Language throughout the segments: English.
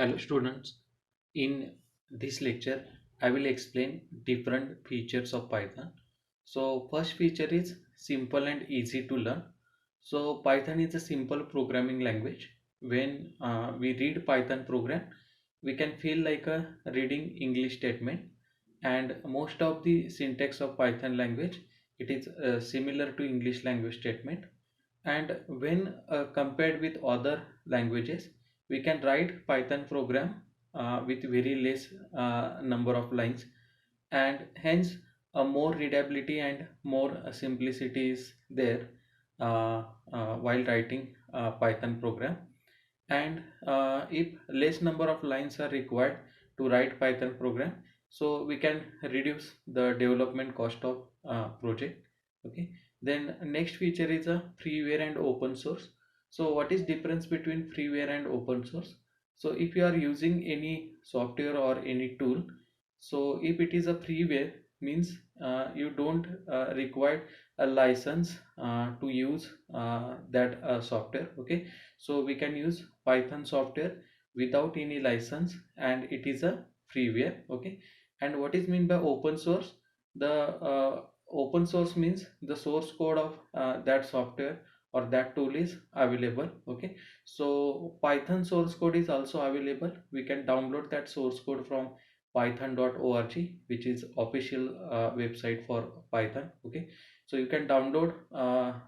Hello students, in this lecture I will explain different features of Python. So first feature is simple and easy to learn. So Python is a simple programming language. When we read Python program, we can feel like a reading English statement, and most of the syntax of Python language, it is similar to English language statement. And when compared with other languages, we can write Python program with very less number of lines, and hence a more readability and more simplicity is there while writing Python program. And if less number of lines are required to write Python program, so we can reduce the development cost of project. Okay, then next feature is a freeware and open source. So what is difference between freeware and open source? So if you are using any software or any tool, so if it is a freeware, means you don't require a license to use that software. Okay, so we can use Python software without any license, and it is a freeware. Okay, and what is mean by open source? The open source means the source code of that software or that tool is available. Okay, so Python source code is also available. We can download that source code from python.org, which is official website for Python. Okay, so you can download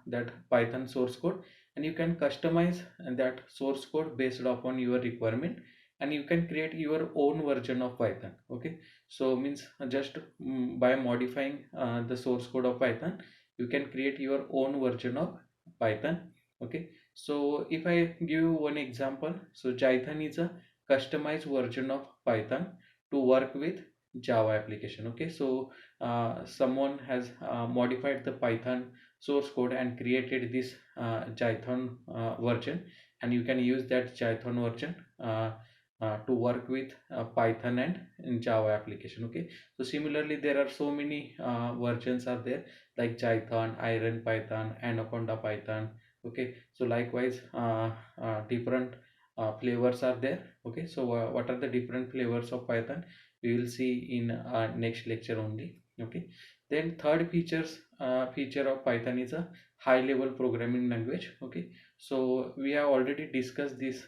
that Python source code, and you can customize that source code based upon your requirement, and you can create your own version of Python. Okay, so means just by modifying the source code of Python, you can create your own version of Python. Okay, so if I give you one example, so Jython is a customized version of Python to work with Java application. Okay, so someone has modified the Python source code and created this Jython version, and you can use that Jython version to work with Python and in Java application. Okay, so similarly there are so many versions are there, like Jython, Iron Python, Anaconda Python. Okay, so likewise different flavors are there. Okay, so what are the different flavors of Python, we will see in next lecture only. Okay, then third feature of Python is a high level programming language. Okay, so we have already discussed this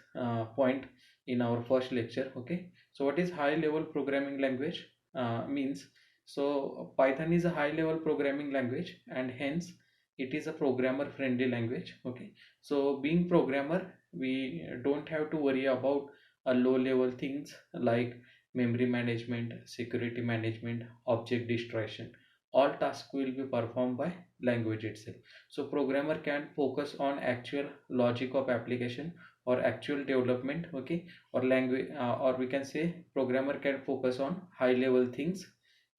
point in our first lecture. Okay, so what is high level programming language means? So Python is a high level programming language, and hence it is a programmer friendly language. Okay, so being programmer, we don't have to worry about a low level things like memory management, security management, object distraction. All tasks will be performed by language itself. So programmer can focus on actual logic of application or actual development. Okay, or language, or we can say programmer can focus on high level things,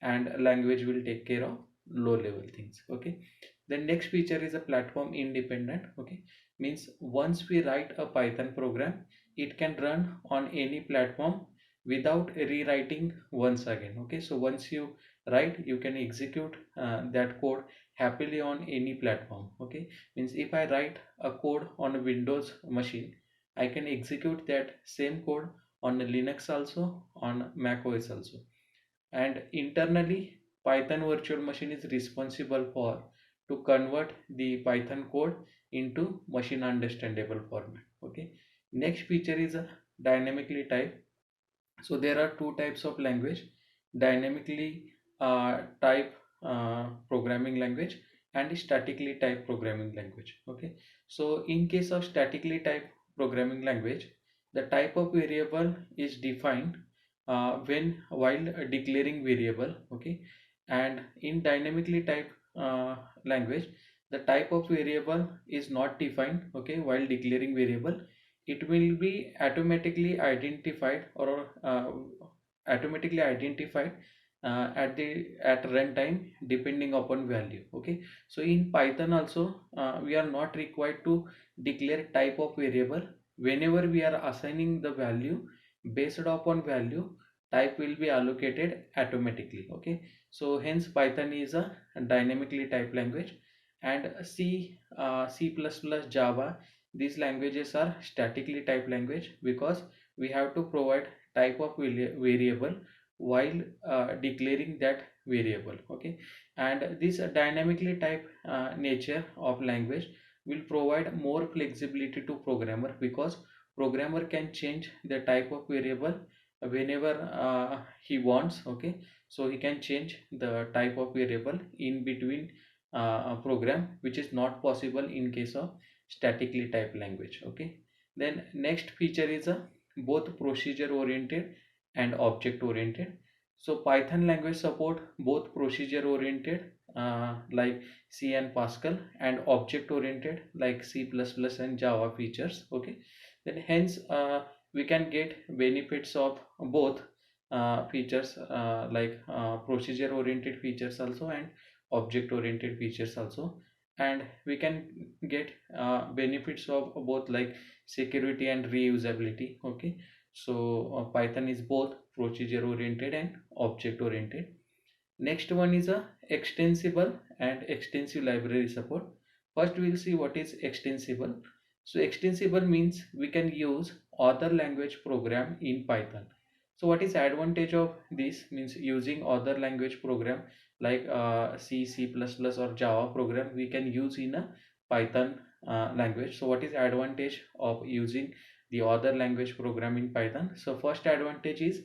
and language will take care of low level things. Okay, the next feature is a platform independent. Okay, means once we write a Python program, it can run on any platform without rewriting once again. Okay, so once you write, you can execute that code happily on any platform. Okay, means if I write a code on a Windows machine, I can execute that same code on Linux also, on Mac OS also. And internally, Python virtual machine is responsible for to convert the Python code into machine understandable format. Okay, next feature is a dynamically type. So there are two types of language: dynamically type programming language and statically type programming language. Okay, so in case of statically type programming language, the type of variable is defined when while declaring variable. Okay, and in dynamically type language, the type of variable is not defined. Okay, while declaring variable, it will be automatically identified, or automatically identified at runtime depending upon value. Okay, so in Python also we are not required to declare type of variable. Whenever we are assigning the value, based upon value, type will be allocated automatically. Okay, so hence Python is a dynamically typed language. And C++, Java, these languages are statically typed language, because we have to provide type of variable while declaring that variable. Okay, and this dynamically type nature of language will provide more flexibility to programmer, because programmer can change the type of variable whenever he wants. Okay, so he can change the type of variable in between a program, which is not possible in case of statically typed language. Okay, then next feature is a both procedure oriented and object oriented. So Python language support both procedure oriented like C and Pascal, and object oriented like C++ and Java features. Okay, then hence we can get benefits of both features, like procedure oriented features also and object oriented features also. And we can get benefits of both, like security and reusability. Okay, so Python is both procedure oriented and object oriented. Next one is a extensible and extensive library support. First we'll see what is extensible. So extensible means we can use other language program in Python. So what is advantage of this? Means using other language program like C, C++ or Java program we can use in a Python language. So what is advantage of using the other language program in Python? So first advantage is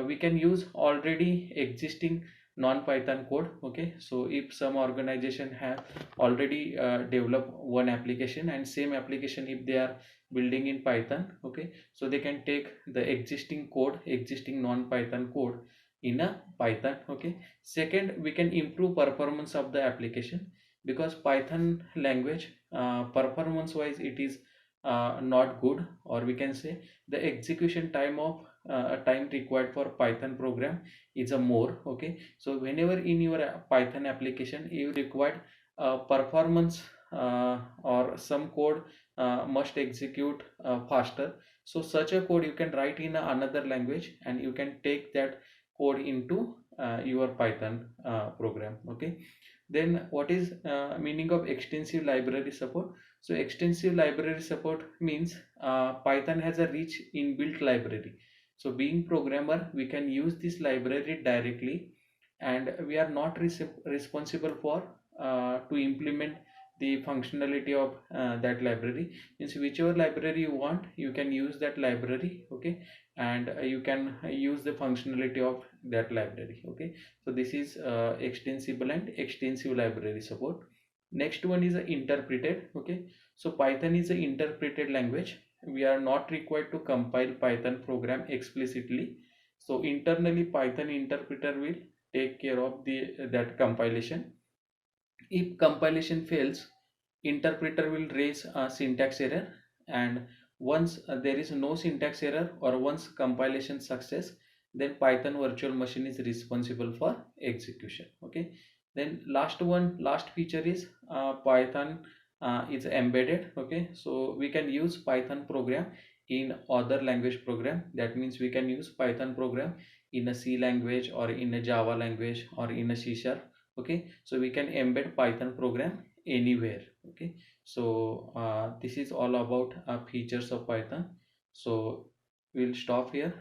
we can use already existing non-Python code. Okay, so if some organization have already developed one application, and same application if they are building in Python, okay, so they can take the existing code, existing non-Python code in a Python. Okay, second, we can improve performance of the application, because Python language performance wise it is not good, or we can say the execution time of time required for Python program is a more. Okay, so whenever in your Python application you require performance or some code must execute faster, so such a code you can write in another language and you can take that code into your Python program. Okay, then what is meaning of extensive library support? So extensive library support means Python has a rich inbuilt library. So being programmer, we can use this library directly, and we are not responsible for to implement the functionality of that library. Means whichever library you want, you can use that library. Okay, and you can use the functionality of that library. Okay, so this is extensible and extensive library support. Next one is interpreted. Okay, so Python is an interpreted language. We are not required to compile Python program explicitly. So internally Python interpreter will take care of the that compilation. If compilation fails, interpreter will raise a syntax error, and once there is no syntax error or once compilation success, then Python virtual machine is responsible for execution. Okay, then last feature is Python is embedded. Okay, so we can use Python program in other language program. That means we can use Python program in a C language or in a Java language or in a C sharp. Okay, so we can embed Python program anywhere. Okay, so this is all about features of Python. So we'll stop here.